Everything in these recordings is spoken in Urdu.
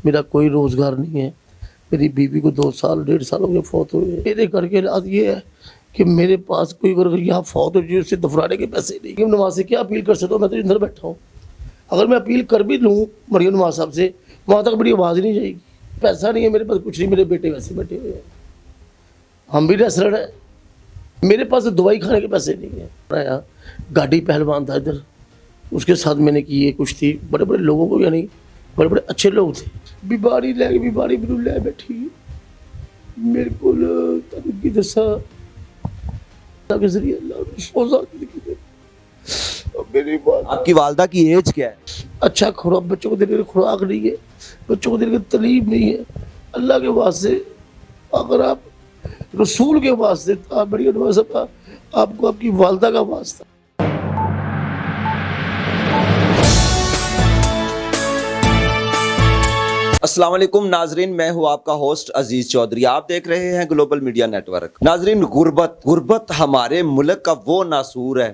میرا کوئی روزگار نہیں ہے. میری بیوی کو 2 سال 1.5 سال ہو گئے فوت ہوئے. میرے گھر کے حالات یہ ہے کہ میرے پاس کوئی اگر یہاں فوت ہو جائے اسے دفنانے کے پیسے نہیں. مریم نواز سے کیا اپیل کر سکتا ہوں؟ میں تو اندر بیٹھا ہوں. اگر میں اپیل کر بھی لوں مریم نواز صاحب سے وہاں تک میری آواز نہیں جائے گی. پیسہ نہیں ہے میرے پاس، کچھ نہیں. میرے بیٹے ویسے بیٹھے ہوئے ہیں، ہم بھی ریسلر ہیں. میرے پاس دوائی کھانے کے پیسے نہیں ہیں. گاڑی پہلوان تھا ادھر، اس کے ساتھ میں نے کی یہ کشتی. بڑے بڑے لوگوں کو، یعنی بڑے بڑے اچھے لوگ تھے. بیماری لے کے بیماری میرے لے بیٹھی میرے کو کی دسا کے ذریعے اللہ سوزا میری بات. آپ کی والدہ کی ایج کیا ہے؟ اچھا خوراک بچوں کو دینے کی خوراک نہیں ہے، بچوں کو دینے کی تعلیم نہیں ہے. اللہ کے واسطے اگر آپ رسول کے واسطے آپ بڑی ایڈوائس آپ کو آپ کی والدہ کا واسطہ. السلام علیکم ناظرین، میں ہوں آپ کا ہوسٹ عزیز چودھری. آپ دیکھ رہے ہیں گلوبل میڈیا نیٹ ورک. ناظرین، غربت ہمارے ملک کا وہ ناسور ہے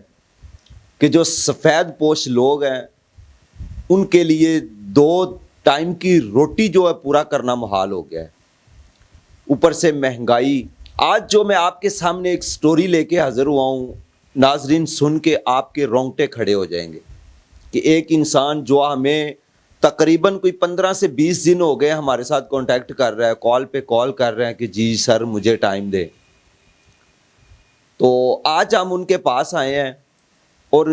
کہ جو سفید پوش لوگ ہیں ان کے لیے 2 ٹائم کی روٹی جو ہے پورا کرنا محال ہو گیا ہے. اوپر سے مہنگائی. آج جو میں آپ کے سامنے ایک سٹوری لے کے حاضر ہوا ہوں ناظرین، سن کے آپ کے رونگٹے کھڑے ہو جائیں گے کہ ایک انسان جو ہمیں تقریباً کوئی 15 سے 20 دن ہو گئے ہمارے ساتھ کانٹیکٹ کر رہا ہے، کال پہ کال کر رہے ہیں کہ جی سر مجھے ٹائم دے. تو آج ہم ان کے پاس آئے ہیں اور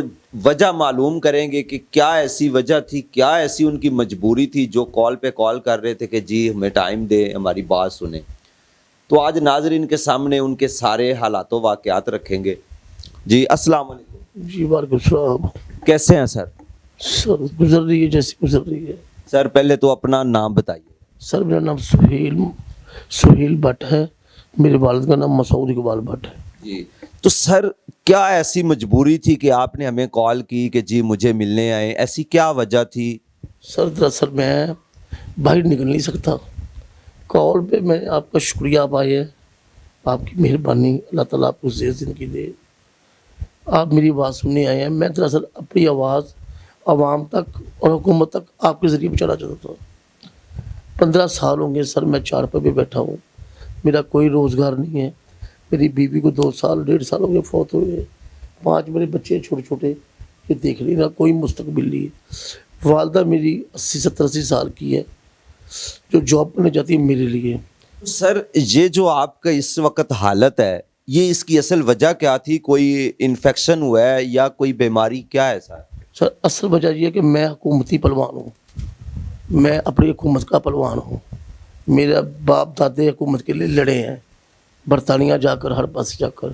وجہ معلوم کریں گے کہ کیا ایسی وجہ تھی، کیا ایسی ان کی مجبوری تھی جو کال پہ کال کر رہے تھے کہ جی ہمیں ٹائم دے، ہماری بات سنیں. تو آج ناظرین کے سامنے ان کے سارے حالات و واقعات رکھیں گے. جی السلام علیکم. جی وعلیکم السلام. کیسے ہیں سر؟ سر گزر رہی ہے جیسی گزر رہی ہے. سر پہلے تو اپنا نام بتائیے. سر میرا نام سہیل بٹ ہے. میرے والد کا نام مسعود اقبال بٹ ہے. جی تو سر کیا ایسی مجبوری تھی کہ آپ نے ہمیں کال کی کہ جی مجھے ملنے آئے؟ ایسی کیا وجہ تھی؟ سر دراصل میں باہر نکل نہیں سکتا. کال پہ میں آپ کا شکریہ آپ آئے ہیں، آپ کی مہربانی، اللہ تعالیٰ آپ کو زیر زندگی دے. آپ میری آواز سننے آئے ہیں. میں دراصل اپنی آواز عوام تک اور حکومت تک آپ کے ذریعے پہنچانا چاہتا ہوں. 15 سال ہوں گے سر میں چارپائی پہ بیٹھا ہوں. میرا کوئی روزگار نہیں ہے. میری بیوی کو 2 سال 1.5 سال ہو گئے فوت ہوئے. 5 میرے بچے چھوٹے چھوٹے کہ دیکھ لینا، کوئی مستقبل نہیں ہے. والدہ میری 80 سال کی ہے جو جاب کرنے جاتی ہے میرے لیے. سر یہ جو آپ کا اس وقت حالت ہے، یہ اس کی اصل وجہ کیا تھی؟ کوئی انفیکشن ہوا ہے یا کوئی بیماری، کیا ہے سر؟ سر اصل وجہ یہ ہے کہ میں حکومتی پلوان ہوں. میں اپنی حکومت کا پلوان ہوں. میرا باپ دادے حکومت کے لیے لڑے ہیں، برطانیہ جا کر، ہر پاس جا کر.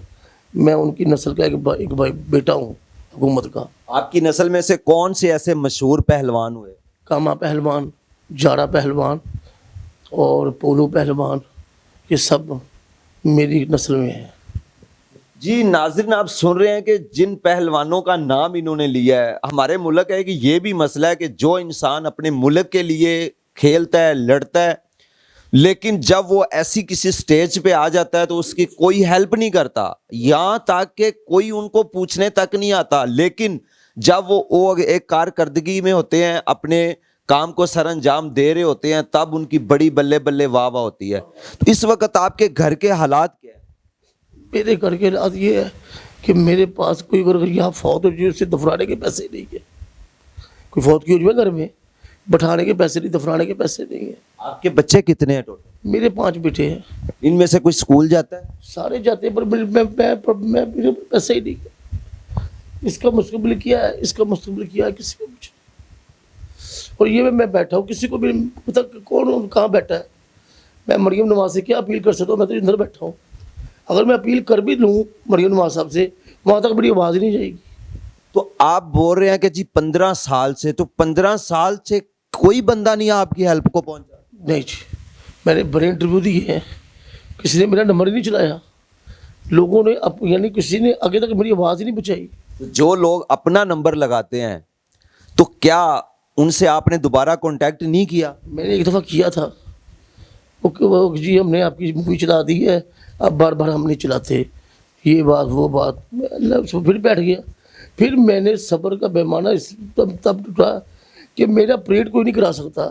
میں ان کی نسل کا ایک بیٹا ہوں حکومت کا. آپ کی نسل میں سے کون سے ایسے مشہور پہلوان ہوئے؟ کاما پہلوان، جاڑا پہلوان اور پولو پہلوان، یہ سب میری نسل میں ہیں. جی ناظرین، آپ سن رہے ہیں کہ جن پہلوانوں کا نام انہوں نے لیا ہے. ہمارے ملک ہے کہ یہ بھی مسئلہ ہے کہ جو انسان اپنے ملک کے لیے کھیلتا ہے، لڑتا ہے، لیکن جب وہ ایسی کسی سٹیج پہ آ جاتا ہے تو اس کی کوئی ہیلپ نہیں کرتا، یہاں تک کہ کوئی ان کو پوچھنے تک نہیں آتا. لیکن جب وہ ایک کارکردگی میں ہوتے ہیں، اپنے کام کو سر انجام دے رہے ہوتے ہیں، تب ان کی بڑی بلے بلے واہ واہ ہوتی ہے. تو اس وقت آپ کے گھر کے حالات کیا ہیں؟ میرے گھر کے حالات یہ ہے کہ میرے پاس کوئی اگر یہاں فوت ہو جائے اسے دفنانے کے پیسے نہیں ہیں. کوئی فوت کی ہو جائے گھر میں، بٹھانے کے پیسے نہیں، دفنانے کے پیسے نہیں ہیں. آپ کے بچے کتنے ہیں ٹوٹل؟ میرے 5 بیٹے ہیں. ان میں سے کوئی اسکول جاتا ہے؟ سارے جاتے ہیں پر میں میرے پیسے ہی نہیں. اس کا مستقبل کیا ہے، اس کا مستقبل کیا ہے، کسی کو پوچھو. اور یہ میں بیٹھا ہوں، کسی کو بھی پتہ کون کہاں بیٹھا ہے. میں مریم نواز سے کیا اپیل کر سکتا ہوں؟ میں تو اندر بیٹھا ہوں. اگر میں اپیل کر بھی لوں مریم نواز صاحب سے وہاں تک میری آواز نہیں جائے گی. تو آپ بول رہے ہیں کہ جی 15 سال سے، تو 15 سال سے کوئی بندہ نہیں آپ کی ہیلپ کو پہنچا؟ نہیں جی، میں نے بڑے انٹرویو دیے ہیں، کسی نے میرا نمبر ہی نہیں چلایا. لوگوں نے یعنی کسی نے آگے تک میری آواز ہی نہیں پہنچائی. جو لوگ اپنا نمبر لگاتے ہیں تو کیا ان سے آپ نے دوبارہ کانٹیکٹ نہیں کیا؟ میں نے ایک دفعہ کیا تھا، وہ جی ہم نے آپ کی مووی چلا دی ہے، اب بار بار ہم نہیں چلاتے، یہ بات وہ بات. میں اللہ اس کو پھر بیٹھ گیا. پھر میں نے صبر کا پیمانہ تب ٹوٹا کہ میرا پریڈ کوئی نہیں کرا سکتا.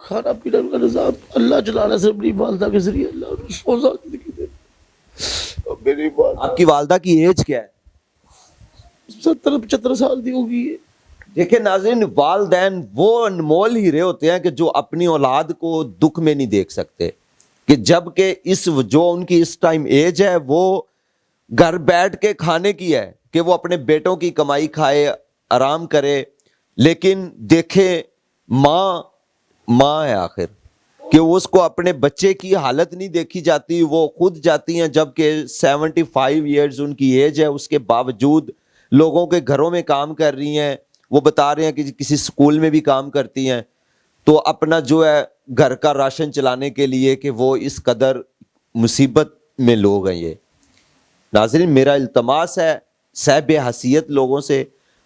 کھانا پینا کا نظام اللہ چلانا سے اپنی والدہ کے ذریعے اللہ نے 100 سال زندگی دے. اور میری والدہ آپ کی والدہ کی ایج کیا ہے؟ 70-75 سال دی ہوگی. دیکھیں ناظرین، والدین وہ انمول ہیرے ہوتے ہیں کہ جو اپنی اولاد کو دکھ میں نہیں دیکھ سکتے، کہ جب کہ جو ان کی اس ٹائم ایج ہے وہ گھر بیٹھ کے کھانے کی ہے کہ وہ اپنے بیٹوں کی کمائی کھائے، آرام کرے، لیکن دیکھے ماں ہے آخر، کہ اس کو اپنے بچے کی حالت نہیں دیکھی جاتی. وہ خود جاتی ہیں جبکہ 75 ایئرز ان کی ایج ہے، اس کے باوجود لوگوں کے گھروں میں کام کر رہی ہیں. وہ بتا رہے ہیں کہ کسی سکول میں بھی کام کرتی ہیں، تو اپنا جو ہے گھر کا راشن چلانے کے لیے کہ وہ اس قدر مصیبت میں لوگ ہیں. یہ ناظرین میرا التماس ہے صاحب حیثیت لوگوں سے،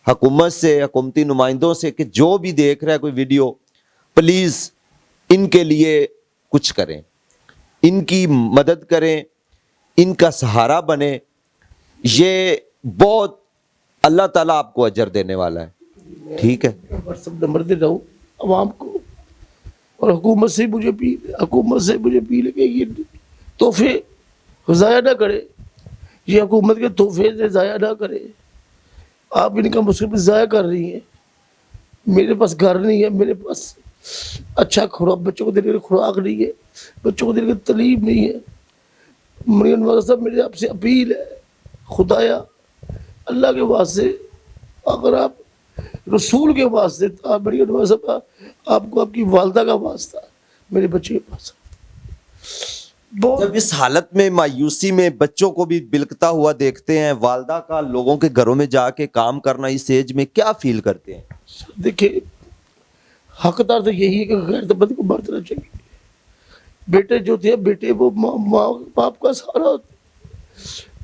حکومت سے، حکومتی نمائندوں سے، کہ جو بھی دیکھ رہا ہے کوئی ویڈیو، پلیز ان کے لیے کچھ کریں، ان کی مدد کریں، ان کا سہارا بنے. یہ بہت اللہ تعالیٰ آپ کو اجر دینے والا ہے. ٹھیک ہے، واٹس ایپ نمبر دے رہا ہوں عوام کو، اور حکومت سے مجھے اپیل ہے کہ یہ تحفے ضائع نہ کرے، یہ حکومت کے تحفے سے ضائع نہ کرے. آپ ان کا مصیبت ضائع کر رہی ہیں. میرے پاس گھر نہیں ہے، میرے پاس اچھا خوراک، بچوں کو دینے کے خوراک نہیں ہے، بچوں کو دینے کی تعلیم نہیں ہے. مریم نواز صاحب میری آپ سے اپیل ہے، خدایا اللہ کے واسطے، اگر آپ رسول کے واسطے، مریم نواز صاحب آپ کو آپ کی والدہ کا واسطہ، میرے بچے کے پاس جب اس حالت میں مایوسی میں بچوں کو بھی بلکتا ہوا دیکھتے ہیں، والدہ کا لوگوں کے گھروں میں جا کے کام کرنا اس ایج میں، کیا فیل کرتے ہیں؟ دیکھیں حقدار تو یہی ہے کہ غیر بندی کو مار دینا چاہیے. بیٹے جو تھے، بیٹے وہ ماں باپ کا سہارا ہوتے.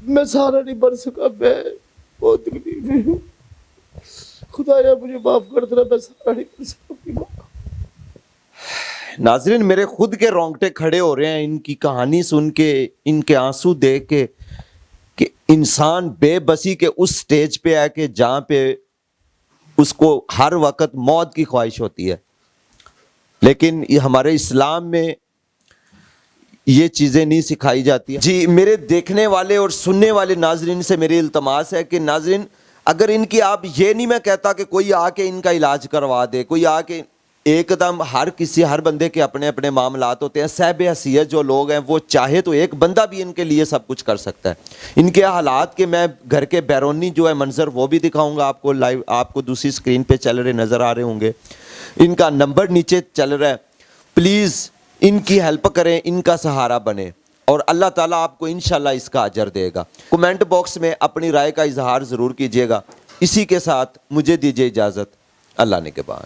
میں سہارا نہیں بن سکا، میں بہت تکلیف میں ہوں. خدایا مجھے معاف کر دینا، میں سہارا نہیں بن سکا اپنی ماں کا. ناظرین میرے خود کے رونگٹے کھڑے ہو رہے ہیں ان کی کہانی سن کے، ان کے آنسو دیکھ کے، کہ انسان بے بسی کے اس سٹیج پہ ہے کہ جہاں پہ اس کو ہر وقت موت کی خواہش ہوتی ہے. لیکن یہ ہمارے اسلام میں یہ چیزیں نہیں سکھائی جاتی. جی میرے دیکھنے والے اور سننے والے ناظرین سے میری التماس ہے کہ ناظرین اگر ان کی، آپ یہ نہیں میں کہتا کہ کوئی آ کے ان کا علاج کروا دے، کوئی آ کے ایک دم، ہر بندے کے اپنے اپنے معاملات ہوتے ہیں. صاحب حیثیت جو لوگ ہیں وہ چاہے تو ایک بندہ بھی ان کے لیے سب کچھ کر سکتا ہے. ان کے حالات کے میں گھر کے بیرونی جو ہے منظر وہ بھی دکھاؤں گا آپ کو لائیو، آپ کو دوسری سکرین پہ چل رہے نظر آ رہے ہوں گے. ان کا نمبر نیچے چل رہا ہے، پلیز ان کی ہیلپ کریں، ان کا سہارا بنے، اور اللہ تعالیٰ آپ کو انشاءاللہ اس کا اجر دے گا. کمنٹ باکس میں اپنی رائے کا اظہار ضرور کیجیے گا. اسی کے ساتھ مجھے دیجیے اجازت. اللہ نے کے بعد.